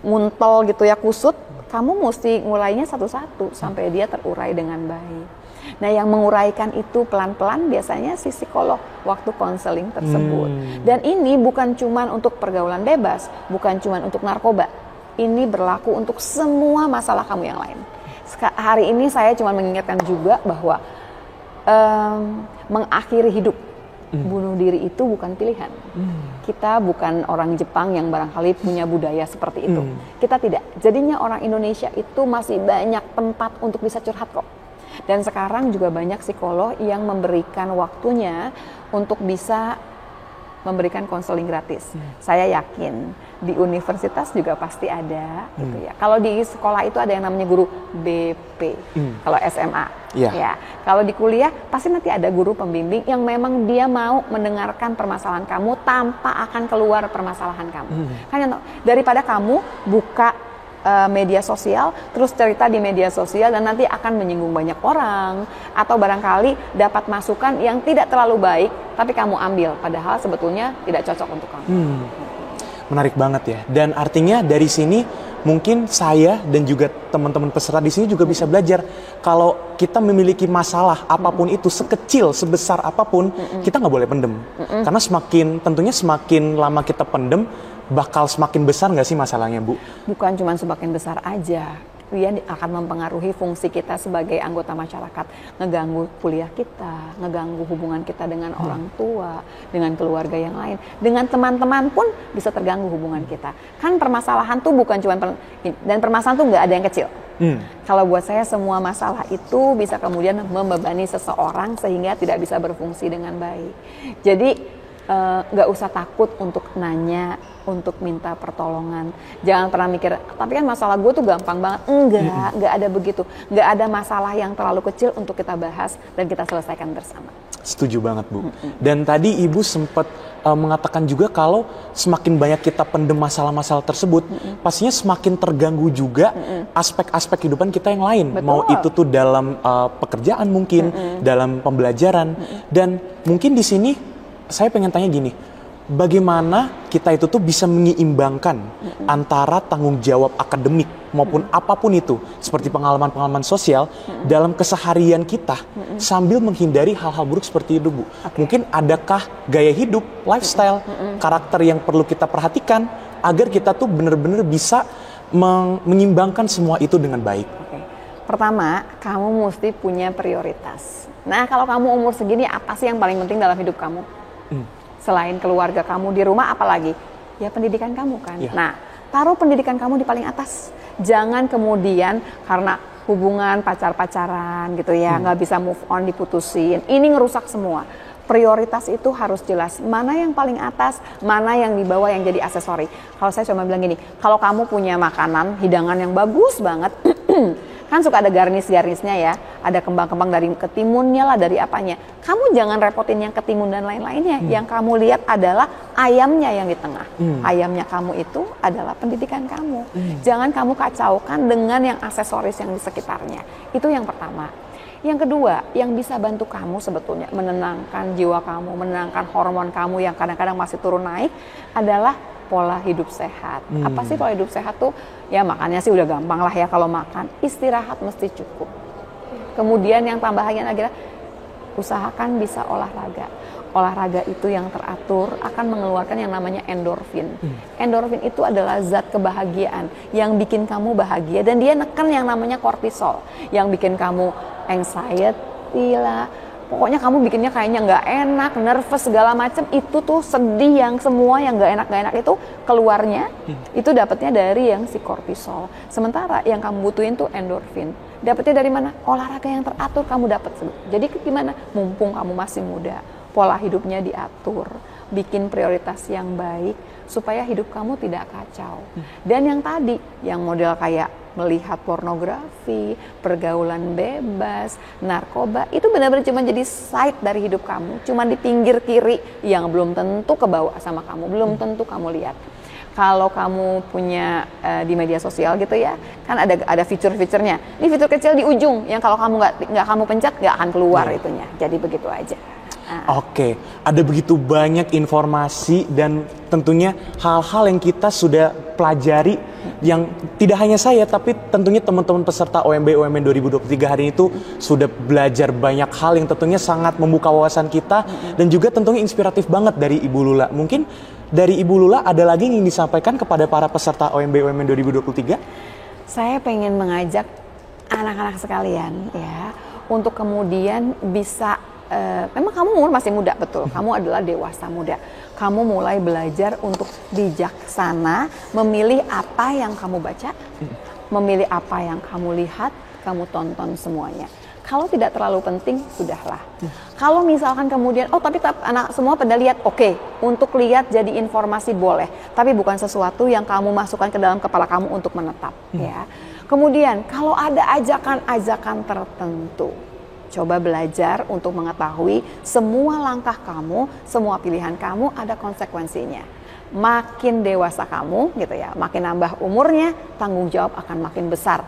muntel gitu ya, kusut, kamu mesti ngurainya satu-satu sampai dia terurai dengan baik. Nah, yang menguraikan itu pelan-pelan biasanya si psikolog waktu konseling tersebut. Dan ini bukan cuma untuk pergaulan bebas, bukan cuma untuk narkoba. Ini berlaku untuk semua masalah kamu yang lain. Hari ini saya cuma mengingatkan juga bahwa mengakhiri hidup, bunuh diri itu bukan pilihan. Kita bukan orang Jepang yang barangkali punya budaya seperti itu. Kita tidak. Jadinya orang Indonesia itu masih banyak tempat untuk bisa curhat kok. Dan sekarang juga banyak psikolog yang memberikan waktunya untuk bisa memberikan konseling gratis. Saya yakin di universitas juga pasti ada gitu ya. Kalau di sekolah itu ada yang namanya guru BP. Kalau SMA ya. Kalau di kuliah pasti nanti ada guru pembimbing yang memang dia mau mendengarkan permasalahan kamu tanpa akan keluar permasalahan kamu. Hanya daripada kamu buka media sosial, terus cerita di media sosial dan nanti akan menyinggung banyak orang, atau barangkali dapat masukan yang tidak terlalu baik, tapi kamu ambil, padahal sebetulnya tidak cocok untuk kamu. Menarik banget ya. Dan artinya dari sini mungkin saya dan juga teman-teman peserta di sini juga bisa belajar kalau kita memiliki masalah apapun itu, sekecil sebesar apapun, kita nggak boleh pendem. Karena tentunya semakin lama kita pendem, bakal semakin besar nggak sih masalahnya, Bu? Bukan cuma semakin besar aja, dia akan mempengaruhi fungsi kita sebagai anggota masyarakat, ngeganggu kuliah kita, ngeganggu hubungan kita dengan orang tua, dengan keluarga yang lain, dengan teman-teman pun bisa terganggu hubungan kita. Kan permasalahan tuh bukan cuma dan permasalahan tuh nggak ada yang kecil. Kalau buat saya semua masalah itu bisa kemudian membebani seseorang sehingga tidak bisa berfungsi dengan baik. Jadi nggak usah takut untuk nanya, untuk minta pertolongan. Jangan pernah mikir, tapi kan masalah gue tuh gampang banget. Nggak ada begitu. Nggak ada masalah yang terlalu kecil untuk kita bahas dan kita selesaikan bersama. Setuju banget, Bu. Dan tadi Ibu sempat mengatakan juga kalau semakin banyak kita pendem masalah-masalah tersebut, pastinya semakin terganggu juga aspek-aspek kehidupan kita yang lain. Betul. Mau itu tuh dalam pekerjaan mungkin, dalam pembelajaran. Dan mungkin di sini saya pengen tanya gini, bagaimana kita itu tuh bisa menyeimbangkan antara tanggung jawab akademik maupun apapun itu, seperti pengalaman-pengalaman sosial dalam keseharian kita, sambil menghindari hal-hal buruk seperti itu, Bu. Mungkin adakah gaya hidup, lifestyle, karakter yang perlu kita perhatikan agar kita tuh benar-benar bisa menyeimbangkan semua itu dengan baik? Pertama, kamu mesti punya prioritas. Nah, kalau kamu umur segini, apa sih yang paling penting dalam hidup kamu? Selain keluarga kamu di rumah, apalagi? Ya pendidikan kamu kan. Nah, taruh pendidikan kamu di paling atas. Jangan kemudian karena hubungan pacar-pacaran gitu ya, nggak bisa move on, diputusin. Ini ngerusak semua. Prioritas itu harus jelas. Mana yang paling atas, mana yang di bawah yang jadi aksesori. Kalau saya cuma bilang gini, kalau kamu punya makanan, hidangan yang bagus banget, kan suka ada garnis-garnisnya ya, ada kembang-kembang dari ketimunnya lah, dari apanya. Kamu jangan repotin yang ketimun dan lain-lainnya. Yang kamu lihat adalah ayamnya yang di tengah. Ayamnya kamu itu adalah pendidikan kamu. Jangan kamu kacaukan dengan yang aksesoris yang di sekitarnya. Itu yang pertama. Yang kedua, yang bisa bantu kamu sebetulnya menenangkan jiwa kamu, menenangkan hormon kamu yang kadang-kadang masih turun naik adalah pola hidup sehat. Apa sih pola hidup sehat tuh? Ya makannya sih udah gampang lah ya kalau makan. Istirahat mesti cukup. Kemudian yang tambahannya adalah usahakan bisa olahraga. olahraga itu yang teratur akan mengeluarkan yang namanya endorfin. Endorfin itu adalah zat kebahagiaan yang bikin kamu bahagia, dan dia neken yang namanya kortisol yang bikin kamu anxiety lah. Pokoknya kamu bikinnya kayaknya nggak enak, nervous segala macam. Itu tuh sedih, yang semua yang nggak enak itu keluarnya itu dapatnya dari yang si kortisol. Sementara yang kamu butuhin tuh endorfin. Dapatnya dari mana? Olahraga yang teratur kamu dapat. Jadi gimana? Mumpung kamu masih muda, pola hidupnya diatur, bikin prioritas yang baik supaya hidup kamu tidak kacau. Dan yang tadi, yang model kayak melihat pornografi, pergaulan bebas, narkoba, itu benar-benar cuma jadi side dari hidup kamu, cuma di pinggir kiri yang belum tentu kebawa sama kamu, belum tentu kamu lihat. Kalau kamu punya di media sosial gitu ya, kan ada fitur-fiturnya. Ini fitur kecil di ujung yang kalau kamu nggak kamu pencet nggak akan keluar itunya. Jadi begitu aja. Oke, ada begitu banyak informasi dan tentunya hal-hal yang kita sudah pelajari yang tidak hanya saya tapi tentunya teman-teman peserta OMB OMN 2023 hari ini itu sudah belajar banyak hal yang tentunya sangat membuka wawasan kita dan juga tentunya inspiratif banget dari Ibu Lula. Mungkin dari Ibu Lula ada lagi yang ingin disampaikan kepada para peserta OMB OMN 2023? Saya pengen mengajak anak-anak sekalian ya untuk kemudian bisa memang kamu umur masih muda, betul. Kamu adalah dewasa muda. Kamu mulai belajar untuk bijaksana, memilih apa yang kamu baca, memilih apa yang kamu lihat, kamu tonton semuanya. Kalau tidak terlalu penting, sudahlah. Kalau misalkan kemudian, tapi anak semua pada lihat, oke, untuk lihat jadi informasi boleh. Tapi bukan sesuatu yang kamu masukkan ke dalam kepala kamu untuk menetap. Ya. Kemudian, kalau ada ajakan-ajakan tertentu, coba belajar untuk mengetahui semua langkah kamu, semua pilihan kamu ada konsekuensinya. Makin dewasa kamu gitu ya, makin nambah umurnya, tanggung jawab akan makin besar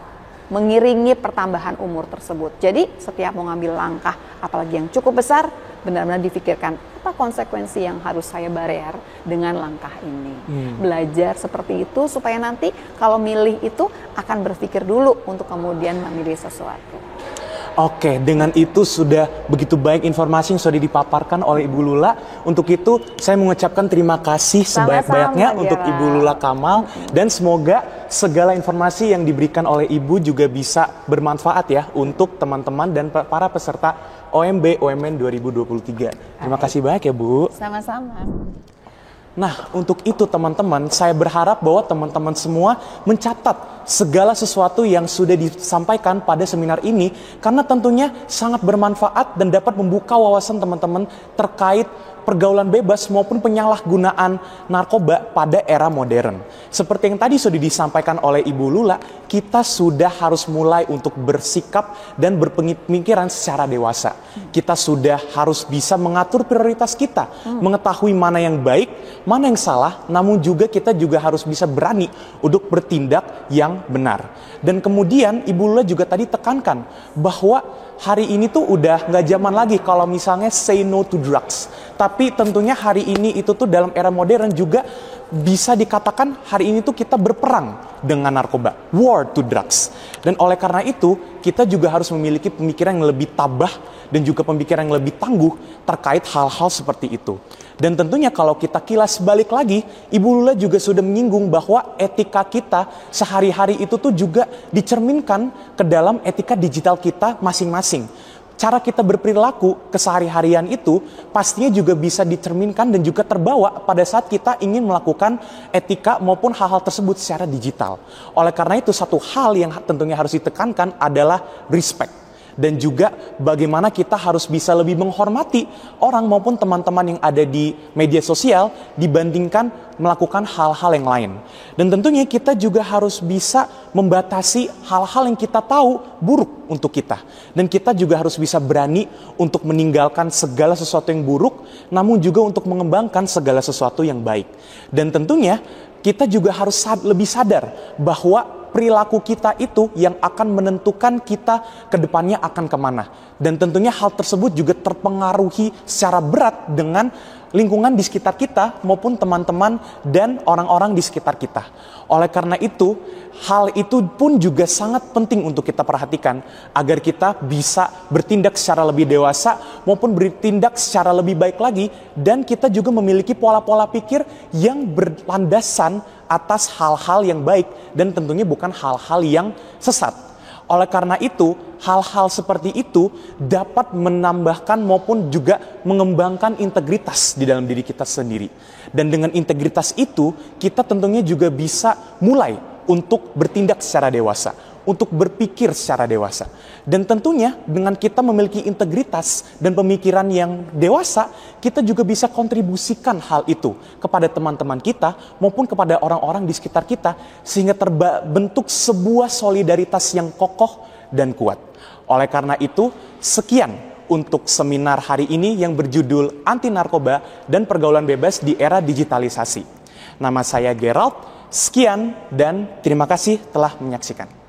mengiringi pertambahan umur tersebut. Jadi setiap mau ngambil langkah, apalagi yang cukup besar, benar-benar difikirkan apa konsekuensi yang harus saya bayar dengan langkah ini. Belajar seperti itu supaya nanti kalau milih itu akan berpikir dulu untuk kemudian memilih sesuatu. Oke, dengan itu sudah begitu baik informasi yang sudah dipaparkan oleh Ibu Lula. Untuk itu saya mengucapkan terima kasih sebanyak-banyaknya untuk Ibu Lula Kamal. Dan semoga segala informasi yang diberikan oleh Ibu juga bisa bermanfaat ya untuk teman-teman dan para peserta OMB OMN 2023. Terima kasih banyak ya Bu. Sama-sama. Nah, untuk itu teman-teman, saya berharap bahwa teman-teman semua mencatat segala sesuatu yang sudah disampaikan pada seminar ini, karena tentunya sangat bermanfaat dan dapat membuka wawasan teman-teman terkait pergaulan bebas maupun penyalahgunaan narkoba pada era modern. Seperti yang tadi sudah disampaikan oleh Ibu Lula, kita sudah harus mulai untuk bersikap dan berpemikiran secara dewasa. Kita sudah harus bisa mengatur prioritas kita, mengetahui mana yang baik, mana yang salah, namun juga kita juga harus bisa berani untuk bertindak yang benar. Dan kemudian Ibu Lula juga tadi tekankan bahwa hari ini tuh udah nggak zaman lagi kalau misalnya say no to drugs. Tapi tentunya hari ini itu tuh dalam era modern juga bisa dikatakan hari ini tuh kita berperang dengan narkoba. War to drugs. Dan oleh karena itu kita juga harus memiliki pemikiran yang lebih tabah dan juga pemikiran yang lebih tangguh terkait hal-hal seperti itu. Dan tentunya kalau kita kilas balik lagi, Ibu Lula juga sudah menyinggung bahwa etika kita sehari-hari itu tuh juga dicerminkan ke dalam etika digital kita masing-masing. Cara kita berperilaku kesehari-harian itu pastinya juga bisa dicerminkan dan juga terbawa pada saat kita ingin melakukan etika maupun hal-hal tersebut secara digital. Oleh karena itu satu hal yang tentunya harus ditekankan adalah respect. Dan juga bagaimana kita harus bisa lebih menghormati orang maupun teman-teman yang ada di media sosial dibandingkan melakukan hal-hal yang lain. Dan tentunya kita juga harus bisa membatasi hal-hal yang kita tahu buruk untuk kita. Dan kita juga harus bisa berani untuk meninggalkan segala sesuatu yang buruk, namun juga untuk mengembangkan segala sesuatu yang baik. Dan tentunya kita juga harus lebih sadar bahwa perilaku kita itu yang akan menentukan kita ke depannya akan kemana. Dan tentunya hal tersebut juga terpengaruhi secara berat dengan lingkungan di sekitar kita maupun teman-teman dan orang-orang di sekitar kita. Oleh karena itu, hal itu pun juga sangat penting untuk kita perhatikan agar kita bisa bertindak secara lebih dewasa maupun bertindak secara lebih baik lagi, dan kita juga memiliki pola-pola pikir yang berlandasan atas hal-hal yang baik dan tentunya bukan hal-hal yang sesat. Oleh karena itu, hal-hal seperti itu dapat menambahkan maupun juga mengembangkan integritas di dalam diri kita sendiri. Dan dengan integritas itu, kita tentunya juga bisa mulai untuk bertindak secara dewasa, untuk berpikir secara dewasa. Dan tentunya dengan kita memiliki integritas dan pemikiran yang dewasa, kita juga bisa kontribusikan hal itu kepada teman-teman kita maupun kepada orang-orang di sekitar kita, sehingga terbentuk sebuah solidaritas yang kokoh dan kuat. Oleh karena itu, sekian untuk seminar hari ini yang berjudul Anti Narkoba dan Pergaulan Bebas di Era Digitalisasi. Nama saya Gerald, sekian dan terima kasih telah menyaksikan.